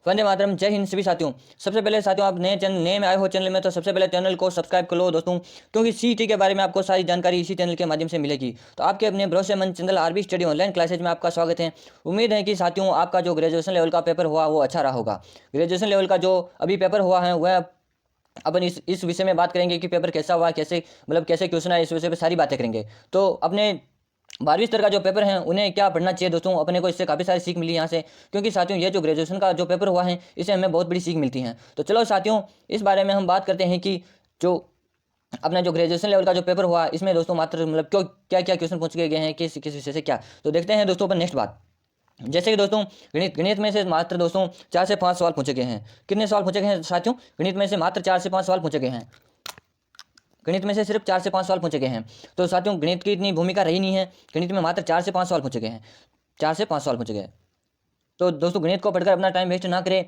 वंदे मातरम। जय हिंद सभी साथियों। सबसे पहले साथियों, आप नए में आए हो चैनल में तो सबसे पहले चैनल को सब्सक्राइब कर लो दोस्तों, क्योंकि सीईटी के बारे में आपको सारी जानकारी इसी चैनल के माध्यम से मिलेगी। तो आपके अपने भरोसेमंद channel RB study online classes में आपका स्वागत है। उम्मीद है कि साथियों आपका जो ग्रेजुएशन लेवल का पेपर हुआ वो अच्छा रहा होगा। ग्रेजुएशन लेवल का जो अभी पेपर हुआ है वह अपन इस विषय में बात करेंगे कि पेपर कैसा हुआ, कैसे मतलब कैसे क्वेश्चन आए, इस विषय पे सारी बातें करेंगे। तो अपने 12वीं स्तर का जो पेपर है उन्हें क्या पढ़ना चाहिए दोस्तों, अपने को इससे काफ़ी सारी सीख मिली यहाँ से, क्योंकि साथियों ये जो ग्रेजुएशन का जो पेपर हुआ है इससे हमें बहुत बड़ी सीख मिलती है। तो चलो साथियों, इस बारे में हम बात करते हैं कि जो अपना जो ग्रेजुएशन लेवल का जो पेपर हुआ इसमें दोस्तों मात्र मतलब क्यों क्या क्या क्वेश्चन पूछ गए हैं, किस किस विषय से क्या। तो देखते हैं दोस्तों अपन नेक्स्ट बात। जैसे कि दोस्तों गणित गणित में से मात्र दोस्तों 4 से 5 सवाल पूछे गए हैं। कितने सवाल पूछे गए हैं साथियों? गणित में से मात्र 4 से 5 सवाल पूछे गए हैं। गणित में से सिर्फ 4 से 5 सवाल पूछे गए हैं। तो साथियों गणित की इतनी भूमिका रही नहीं है। गणित में मात्र 4 से 5 सवाल पूछे गए हैं। 4 से 5 सवाल पूछे गए। तो दोस्तों गणित को पढ़कर अपना टाइम वेस्ट ना करें।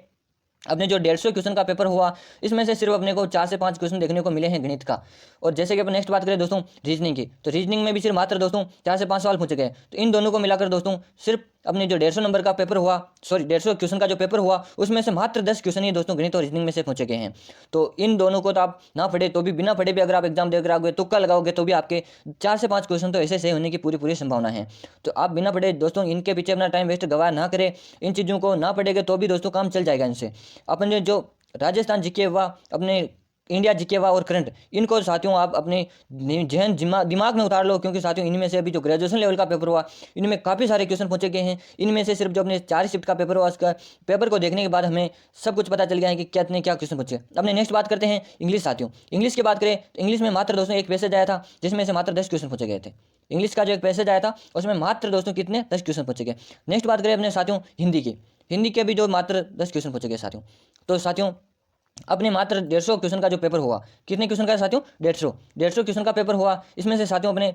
अपने जो 150 क्वेश्चन का पेपर हुआ इसमें से सिर्फ अपने को 4 से 5 क्वेश्चन देखने को मिले हैं गणित का। और जैसे कि अपन नेक्स्ट बात करें दोस्तों रीजनिंग की, तो रीजनिंग में भी सिर्फ मात्र दोस्तों 4 से 5 सवाल पूछे गए। तो इन दोनों को मिलाकर दोस्तों सिर्फ अपने जो 150 नंबर का पेपर हुआ, सॉरी 150 क्वेश्चन का जो पेपर हुआ उसमें से मात्र 10 क्वेश्चन ही दोस्तों गणित और रीजनिंग में से पूछे गए हैं। तो इन दोनों को तो आप ना पढ़े तो भी, बिना पढ़े भी अगर आप एग्जाम देकर आओगे, तुक्का लगाओगे तो भी आपके 4 से 5 क्वेश्चन तो ऐसे सही होने की पूरी पूरी संभावना है। तो आप बिना पढ़े दोस्तों इनके पीछे अपना टाइम वेस्ट गवाह ना करें। इन चीज़ों को ना पढ़ेंगे तो भी दोस्तों काम चल जाएगा इनसे। अपने जो राजस्थान जीके हुआ, अपने इंडिया जीके हुआ और करंट, इनको साथियों आप अपने जहन दिमाग में उतार लो, क्योंकि साथियों इनमें से अभी जो ग्रेजुएशन लेवल का पेपर हुआ इनमें काफ़ी सारे क्वेश्चन पूछे गए हैं। इनमें से सिर्फ जो अपने 4 शिफ्ट का पेपर हुआ उसका पेपर को देखने के बाद हमें सब कुछ पता चल गया है कि कितने क्या क्वेश्चन पूछे। अपने नेक्स्ट बात करते हैं इंग्लिश साथियों। इंग्लिश की बात करें तो इंग्लिश में मात्र दोस्तों एक पैसेज आया था जिसमें से मात्र 10 क्वेश्चन पूछे गए थे। इंग्लिश का जो एक पैसेज आया था उसमें मात्र दोस्तों कितने 10 क्वेश्चन पूछे गए। नेक्स्ट बात करें अपने साथियों हिंदी की। हिंदी के भी जो मात्र 10 क्वेश्चन पूछे गए साथियों। तो साथियों अपने मात्र 150 क्वेश्चन का जो पेपर हुआ, कितने क्वेश्चन का साथियों? 150 क्वेश्चन का पेपर हुआ। इसमें से साथियों अपने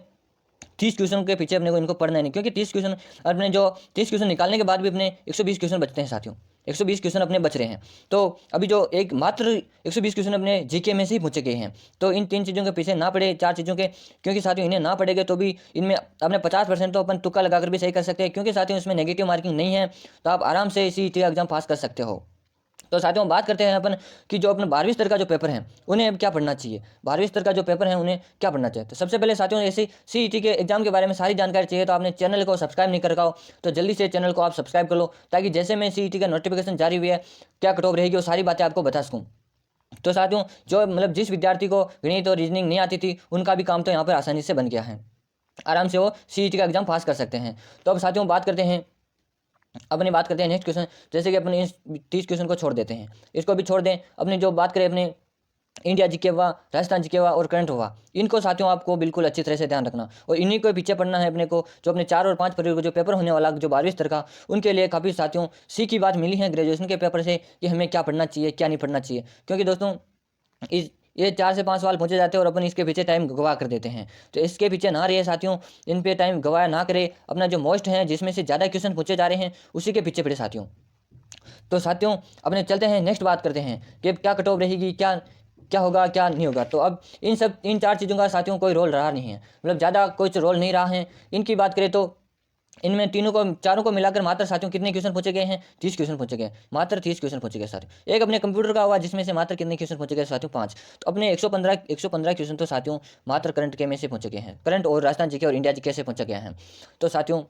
30 क्वेश्चन के पीछे अपने को इनको पढ़ना नहीं, क्योंकि 30 क्वेश्चन अपने जो 30 क्वेश्चन निकालने के बाद भी अपने 120 क्वेश्चन बचते हैं साथियों। 120 क्वेश्चन अपने बच रहे हैं। तो अभी जो एक मात्र 120 क्वेश्चन अपने जीके में से ही पूछे गए हैं। तो इन 3 चीज़ों के पीछे ना पड़े, 4 चीज़ों के, क्योंकि साथियों इन्हें ना पड़ेगा तो भी इनमें अपने 50% तो अपन तुक्का लगाकर भी सही कर सकते हैं, क्योंकि साथियों इसमें नेगेटिव मार्किंग नहीं है। तो आप आराम से इसी एग्जाम पास कर सकते हो। तो साथियों बात करते हैं अपन कि जो अपने 12वीं स्तर का जो पेपर है उन्हें अब क्या पढ़ना चाहिए। 12वीं स्तर का जो पेपर है उन्हें क्या पढ़ना चाहिए। तो सबसे पहले साथियों ऐसे सीईटी के एग्जाम के बारे में सारी जानकारी चाहिए तो आपने चैनल को सब्सक्राइब नहीं कर रखा हो तो जल्दी से चैनल को आप सब्सक्राइब कर लो, ताकि जैसे मैं सीईटी का नोटिफिकेशन जारी हुई है, क्या कट ऑफ रहेगी, वो सारी बातें आपको बता सकूँ। तो साथियों जो मतलब जिस विद्यार्थी को गणित और रीजनिंग नहीं आती थी उनका भी काम तो यहाँ पर आसानी से बन गया है। आराम से वो सीईटी का एग्जाम पास कर सकते हैं। तो अब साथियों बात करते हैं नेक्स्ट क्वेश्चन। जैसे कि अपने इस 30 क्वेश्चन को छोड़ देते हैं, इसको भी छोड़ दें। अपने जो बात करें अपने इंडिया जीके हुआ, राजस्थान जीके हुआ और करंट हुआ, इनको साथियों आपको बिल्कुल अच्छी तरह से ध्यान रखना और इन्हीं को पीछे पढ़ना है अपने को। जो अपने 4 और 5 फरवरी को जो पेपर होने वाला जो 12वीं स्तर का, उनके लिए काफ़ी साथियों सीख की बात मिली है ग्रेजुएशन के पेपर से कि हमें क्या पढ़ना चाहिए क्या नहीं पढ़ना चाहिए। क्योंकि दोस्तों इस ये 4 से 5 सवाल पूछे जाते हैं और अपन इसके पीछे टाइम गवा कर देते हैं। तो इसके पीछे ना रहिए साथियों, इन पे टाइम गवाया ना करें। अपना जो मोस्ट है जिसमें से ज़्यादा क्वेश्चन पूछे जा रहे हैं उसी के पीछे पड़े साथियों। तो साथियों अपने चलते हैं नेक्स्ट बात करते हैं कि क्या कट ऑफ रहेगी, क्या क्या होगा क्या नहीं होगा। तो अब इन 4 चीज़ों का साथियों कोई रोल रहा नहीं है, मतलब ज़्यादा कुछ रोल नहीं रहा है। इनकी बात करें तो इनमें चारों को मिलाकर मात्र साथियों कितने क्वेश्चन पूछे गए हैं? 30 क्वेश्चन पूछे गए, मात्र 30 क्वेश्चन पूछे गए साथियों। एक अपने कंप्यूटर का हुआ जिसमें से मात्र कितने क्वेश्चन पूछे गए साथियों? 5। तो अपने 115 क्वेश्चन तो साथियों मात्र करंट के में से पूछे गए हैं, करंट और राजस्थान जीके और इंडिया जीके से पूछे गए हैं। तो साथियों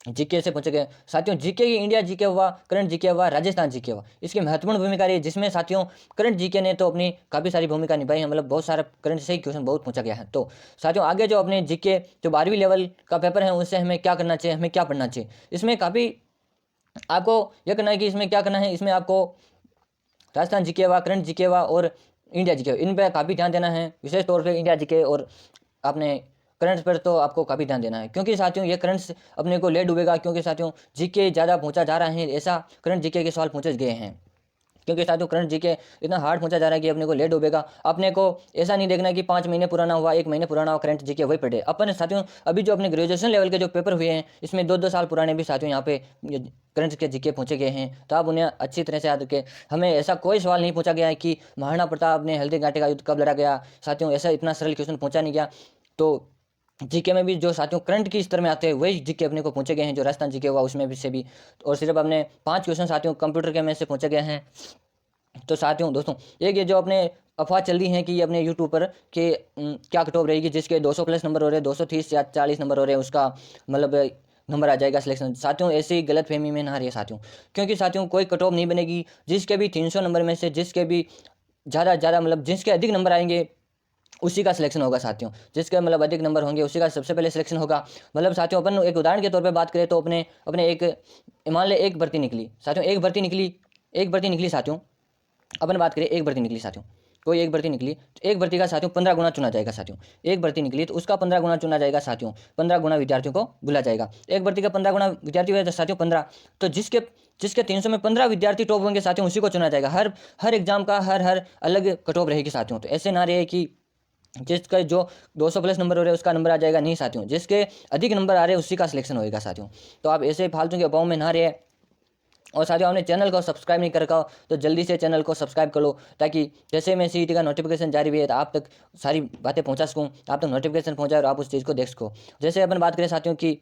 जीके से पूछे गए साथियों, जीके की इंडिया जीके हुआ, करंट जीके हुआ, राजस्थान जीके हुआ, इसकी महत्वपूर्ण भूमिका रही है। जिसमें साथियों करंट जीके ने तो अपनी काफ़ी सारी भूमिका निभाई है, मतलब बहुत सारा करंट से ही क्वेश्चन बहुत पूछा गया है। तो साथियों आगे जो अपने जीके जो 12वीं लेवल का पेपर है उससे हमें क्या करना चाहिए, हमें क्या पढ़ना चाहिए, इसमें काफ़ी आपको यह करना है कि इसमें क्या करना है। इसमें आपको राजस्थान जीके हुआ, करंट जीके हुआ और इंडिया जीके, इन पर काफ़ी ध्यान देना है। विशेष तौर पर इंडिया जीके और अपने करंट पर तो आपको काफ़ी ध्यान देना है, क्योंकि साथियों ये करंट अपने को ले डूबेगा। क्योंकि साथियों जीके ज़्यादा पूछा जा रहा है, ऐसा करंट जीके के सवाल पूछे गए हैं। क्योंकि साथियों करंट जीके इतना हार्ड पूछा जा रहा है कि अपने को ले डूबेगा। अपने को ऐसा नहीं देखना कि 5 महीने पुराना हुआ, 1 महीने पुराना हुआ, करंट जीके वही पढ़े अपन साथियों। अभी जो अपने ग्रेजुएशन लेवल के जो पेपर हुए हैं इसमें 2-2 साल पुराने भी साथियों यहाँ पे करंट के जीके पूछे गए हैं। तो आप उन्हें अच्छी तरह से याद रखें। हमें ऐसा कोई सवाल नहीं पूछा गया है कि महाराणा प्रताप ने हल्दी घाटी का युद्ध कब लड़ा गया, साथियों ऐसा इतना सरल क्वेश्चन पूछा नहीं गया। तो जीके में भी जो साथियों करंट की स्तर में आते हैं वही जीके अपने को पूछे गए हैं, जो राजस्थान जीके हुआ उसमें भी से भी। और सिर्फ अपने 5 क्वेश्चन साथियों कंप्यूटर के में से पूछे गए हैं। तो साथियों दोस्तों, एक ये जो अपने अफवाह चल रही है कि ये अपने यूट्यूब पर कि क्या कट ऑफ रहेगी, जिसके 200 प्लस नंबर हो रहे हैं, 230 या 40 नंबर हो रहे हैं, उसका मतलब नंबर आ जाएगा सिलेक्शन। साथियों ऐसी गलत फहमी में ना रही साथियों, क्योंकि साथियों कोई कट ऑफ नहीं बनेगी। जिसके भी 300 नंबर में से जिसके भी ज़्यादा मतलब जिसके अधिक नंबर आएंगे उसी का सिलेक्शन होगा साथियों। जिसके मतलब अधिक नंबर होंगे उसी का सबसे पहले सिलेक्शन होगा। मतलब साथियों अपन एक उदाहरण के तौर पे बात करें तो अपने अपने एक मान ले एक भर्ती निकली साथियों, एक भर्ती निकली साथियों। अपन बात करें एक भर्ती निकली साथियों, कोई एक भर्ती निकली तो एक भर्ती का साथियों 15 गुना चुना जाएगा साथियों। एक भर्ती निकली तो उसका 15 गुना चुना जाएगा साथियों, 15 गुना विद्यार्थियों को बुला जाएगा। एक भर्ती का 15 गुना विद्यार्थी हुए तो साथियों 15, तो जिसके जिसके 300 में 15 विद्यार्थी टॉप होंगे साथियों उसी को चुना जाएगा। हर हर एग्जाम का हर अलग कट ऑफ रहेगी साथियों। तो ऐसे ना रहे कि जिसका जो 200 प्लस नंबर हो रहे हैं उसका नंबर आ जाएगा, नहीं साथियों, जिसके अधिक नंबर आ रहे हैं उसी का सिलेक्शन होएगा साथियों। तो आप ऐसे फालतू के अभाव में ना रहे। और साथियों आपने चैनल को सब्सक्राइब नहीं कर रखा हो तो जल्दी से चैनल को सब्सक्राइब कर लो, ताकि जैसे मैं सीईटी का नोटिफिकेशन जारी हुई है तो आप तक सारी बातें पहुंचा सकूं, आप तक नोटिफिकेशन पहुंचाए और आप उस चीज़ को देख सको। जैसे अपन बात करें साथियों कि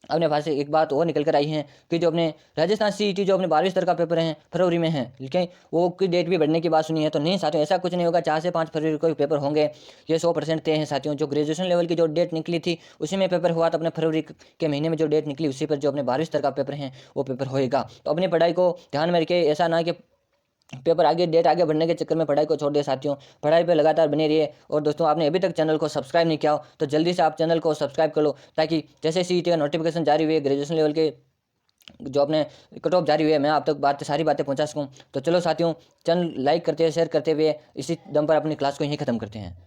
अपने पास से एक बात और निकल कर आई है कि जो अपने राजस्थान सीईटी जो अपने 12वीं स्तर का पेपर है फरवरी में है, लेकिन वो की डेट भी बढ़ने की बात सुनी है। तो नहीं साथियों, ऐसा कुछ नहीं होगा, 4 से 5 फरवरी को पेपर होंगे, ये 100% तय है साथियों। जो ग्रेजुएशन लेवल की जो डेट निकली थी उसी में पेपर हुआ, तो अपने फरवरी के महीने में जो डेट निकली उसी पर जो अपने 12वीं स्तर का पेपर है वो पेपर होएगा। तो अपनी पढ़ाई को ध्यान में रखिए, ऐसा ना कि पेपर आगे डेट आगे बढ़ने के चक्कर में पढ़ाई को छोड़ दिया साथियों। पढ़ाई पे लगातार बने रहिए। और दोस्तों आपने अभी तक चैनल को सब्सक्राइब नहीं किया हो तो जल्दी से आप चैनल को सब्सक्राइब कर लो, ताकि जैसे सीईटी का नोटिफिकेशन जारी हुई है ग्रेजुएशन लेवल के जो अपने कट ऑफ जारी हुए है मैं आप तक सारी बातें पहुंचा सकूं। तो चलो साथियों, चैनल लाइक करते हुए शेयर करते हुए इसी दम पर अपनी क्लास को यहीं ख़त्म करते हैं।